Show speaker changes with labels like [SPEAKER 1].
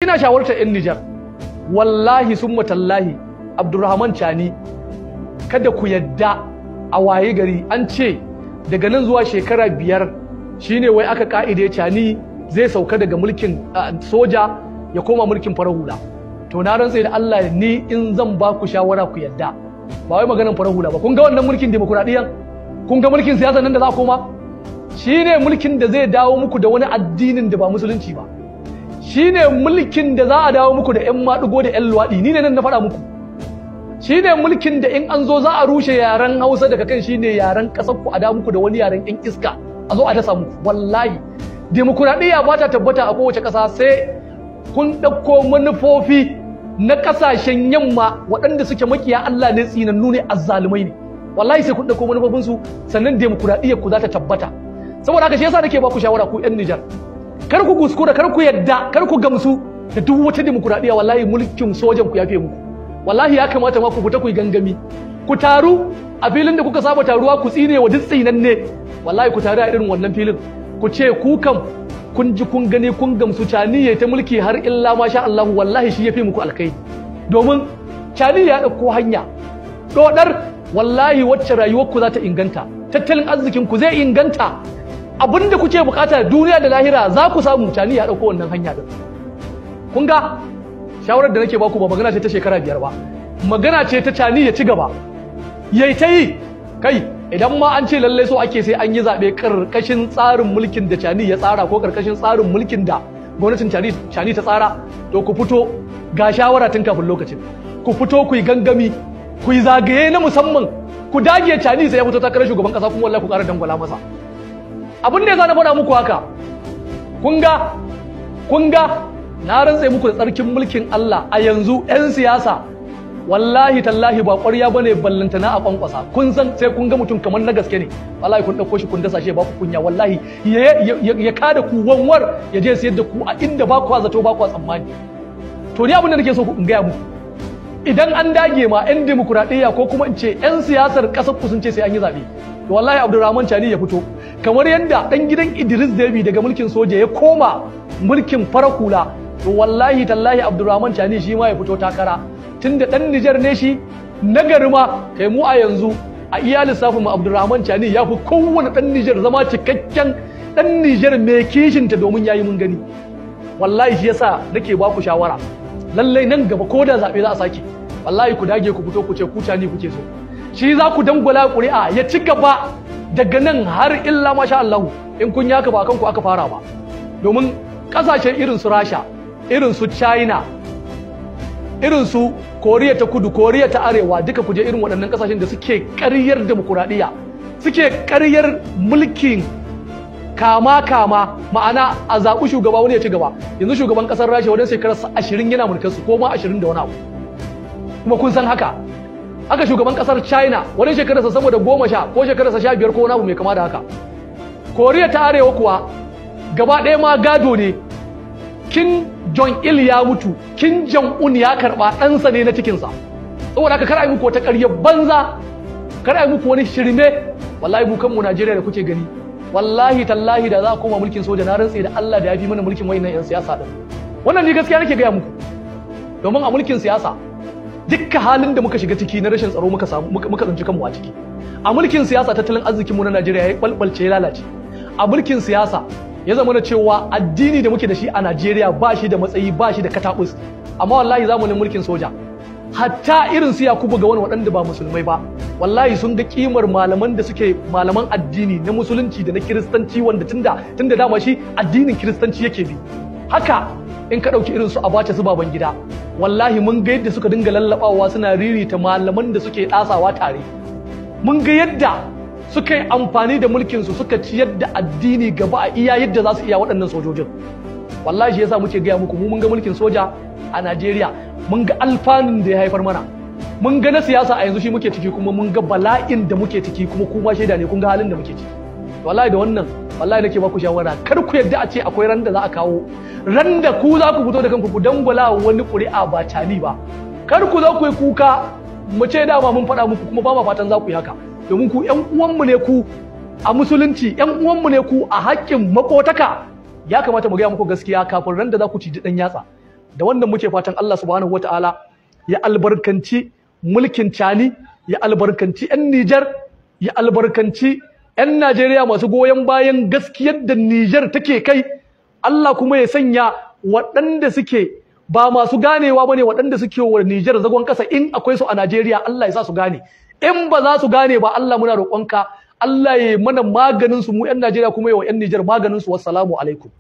[SPEAKER 1] Ina shawartar 'yan Nijar, wallahi summa tallahi Abdurrahman Chani, kada ku yadda a waye gari an ce daga nan zuwa shekara 5 shine wai aka ka'ide Chani zai sauka daga mulkin soja ya koma mulkin farar hula. To na rantse da Allah ni in zan ba ku shawara ku yadda, ba wai maganar farar hula ba. Kun ga wannan mulkin demokuraɗiyyan? Kun ga mulkin siyasa nan da za a koma? Shine mulkin da zai dawo muku da wani addinin da ba musulunci ba. Shine mulkin da za a dawo muku da 'yan maɗigo da 'yan luwaɗi, ni ne nan na faɗa muku. Shine mulkin da in an zo za a rushe yaren Hausa daga kan shine yaren ƙasar ku a dawo muku da wani yaren 'yan iska a zo a dasa muku. Wallahi demokuraɗiyya ba ta tabbata a kowace ƙasa sai kun ɗauko manufofi na ƙasashen yamma waɗanda suke makiya Allah ne, tsinannu ne, azzalumai ne. Wallahi sai kun ɗauko manufofinsu sannan demokuraɗiyyar ku za ta tabbata. Saboda haka shi yasa nake ba ku shawara ku 'yan Nijar. Kar ku kuskura, kar ku yadda, kar ku gamsu da duk wata demokuraɗiyya. Wallahi mulkin sojan ku ya fiye muku. Wallahi ya kamata ma ku fita ku yi gangami, ku taru a filin da kuka saba taruwa ku tsine wa duk tsinanne. Wallahi ku taru a irin wannan filin ku ce ku kam kun ji kun gani kun gamsu Chani ya ta mulki har illa ma sha Allah. Wallahi shi ya fi muku alkai, domin Chani ya ɗauko hanya dodar. Wallahi wacce rayuwar ku za ta inganta, tattalin arzikin ku zai inganta, abinda kuke bukata duniya da lahira za ku samu. Chani ya dauko wannan hanya din. Kun ga shawarar da nake baku ba magana ce ta shekara 5 ba, magana ce ta Chani ya ci gaba yayi ta yi. Kai idan ma an ce lalle so ake sai an yi zabe karkashin tsarin mulkin da Chani ya tsara ko karkashin tsarin mulkin da gwamnatin Chani ta tsara, to ku fito ga shawara tun kafin lokacin. Ku fito ku yi gangami, ku yi zagaye na musamman, ku dage Chani sai ya fito takarar shugaban kasa, kuma wallahi ku ƙara dangwala masa. Abin da ya na faɗa muku haka, kun ga na rantse muku da tsarkin mulkin Allah a yanzu 'yan siyasa wallahi tallahi ba ƙwarya bane ballantana a kwankwasa. Kun san sai kun ga mutum kamar na gaske ne, wallahi kun ɗauko shi kun dasa shi ba ku kunya. Wallahi ya kada ku wanwar ya je sayar da ku a inda ba ku zato ba ku tsammani. To ni abin da nake so in gaya muku, idan an dage ma 'yan demokuraɗiyya ko kuma in ce 'yan siyasar ƙasar ku sun ce sai an yi zaɓe, to wallahi Abdurrahman Chani ya fito kamar yadda dan gidan Idris Deby daga mulkin soja ya koma mulkin farar hula. To wallahi tallahi Abdurrahman Chani shi ma ya fito takara, tunda dan Nijar ne shi nagari ma. Kai mu a yanzu a iya lissafin mu Abdurrahman Chani ya fi kowane dan Nijar zama cikakken dan Nijar mai kishinta, domin yayi mun gani. Wallahi shi yasa nake ba ku shawara, lallai nan gaba ko da zabe za a sake, wallahi ku dage ku fito ku ce ku Chani kuke so. Shi za ku dangwala ƙuri'a ya ci gaba daga nan har illa masha Allah. In kun yaka ba kanku aka fara ba, domin ƙasashe irin su Rasha, irin su China, irin su Koriya ta Kudu, Koriya ta Arewa, duka kuje irin waɗannan ƙasashen da suke ƙaryar demokuraɗiyya, suke ƙaryar mulkin kama ma'ana a zaɓi shugaba wani ya ci gaba. Yanzu shugaban ƙasar Rasha wajen shekararsa 20 yana mulkarsu, ko ma 20 da wani abu, kuma kun san haka. Haka shugaban kasar China wani shekararsa sama da 10 ko shekararsa 15 ko wani abu mai kama da haka. Koriya ta Arewa kuwa gaba ɗaya ma gado ne. Kim Jong-il ya mutu, Kim Jong-un ya karɓa, ɗansa ne na cikinsa. Saboda haka kar a yi muku wata ƙaryar banza, kar a yi muku wani shirme. Wallahi mu kanmu Najeriya da kuke gani, wallahi tallahi da za a koma mulkin soja na rantse da Allah da ya fi mana mulkin wayannan 'yan siyasa din. Wannan ni gaskiya nake gaya muku, domin a mulkin siyasa dukkan halin da muka shiga ciki na rashin tsaro muka tsinci kanmu a ciki. A mulkin siyasa tattalin arzikin mu na Najeriya ya balbalce, ya lalace. A mulkin siyasa ya zama na cewa addini da muke da shi a Najeriya ba shi da matsayi, ba shi da katabus. Amma wallahi zamanin mulkin soja hatta irin su Yakubu ga wani waɗanda ba musulmai ba, wallahi sun ga kimar malaman da suke malaman addini na musulunci da na kiristanci, wanda tunda dama shi addinin kiristanci yake bi. Haka in ka ɗauki irin su Abacha, su Babangida, wallahi mun ga yadda suka dinga lallabawa suna ririta malaman da suke ɗasawa tare. Mun ga yadda suka yi amfani da mulkinsu suka ciyar da addini gaba a iya yadda za su iya waɗannan sojojin. Wallahi shi yasa muke gaya muku, mun ga mulkin soja a Najeriya, mun ga alfanun da ya haifar mana. Mun ga na siyasa a yanzu shi muke ciki, kuma mun ga bala'in da muke ciki, kuma kuma shaida ne kun ga halin da muke ciki. Wallahi da wannan, wallahi nake baku shawara, kar ku yadda a ce akwai ran da za a kawo, ran da ku za ku fito da kanku ku dangwala wani ƙuri'a ba Chani ba. Kar ku zo ku yi kuka mu ce dama mun faɗa muku, kuma ba ma fatan za ku yi haka, domin ku ƴan uwanmu ne ku a musulunci, ƴan uwanmu ne ku a haƙƙin makotaka. Ya kamata mu gaya muku gaskiya kafin ran da za ku ci ɗan yatsa. da wannan muke fatan Allah subhanahu wataala ya albarkanci mulkin Cani, ya albarkanci 'yan Nijar, ya albarkanci 'yan Najeriya masu goyon bayan gaskiyar da Nijar take kai. Allah kuma ya sanya waɗanda suke ba masu ganewa bane, waɗanda suke wa Nijar zagon ƙasa, in akwai su a Najeriya Allah ya sa su gane, in ba za su gane ba Allah muna roƙonka Allah ya mana maganin su mu 'yan Najeriya kuma ya wa 'yan Nijar maganin su. Wassalamu alaikum.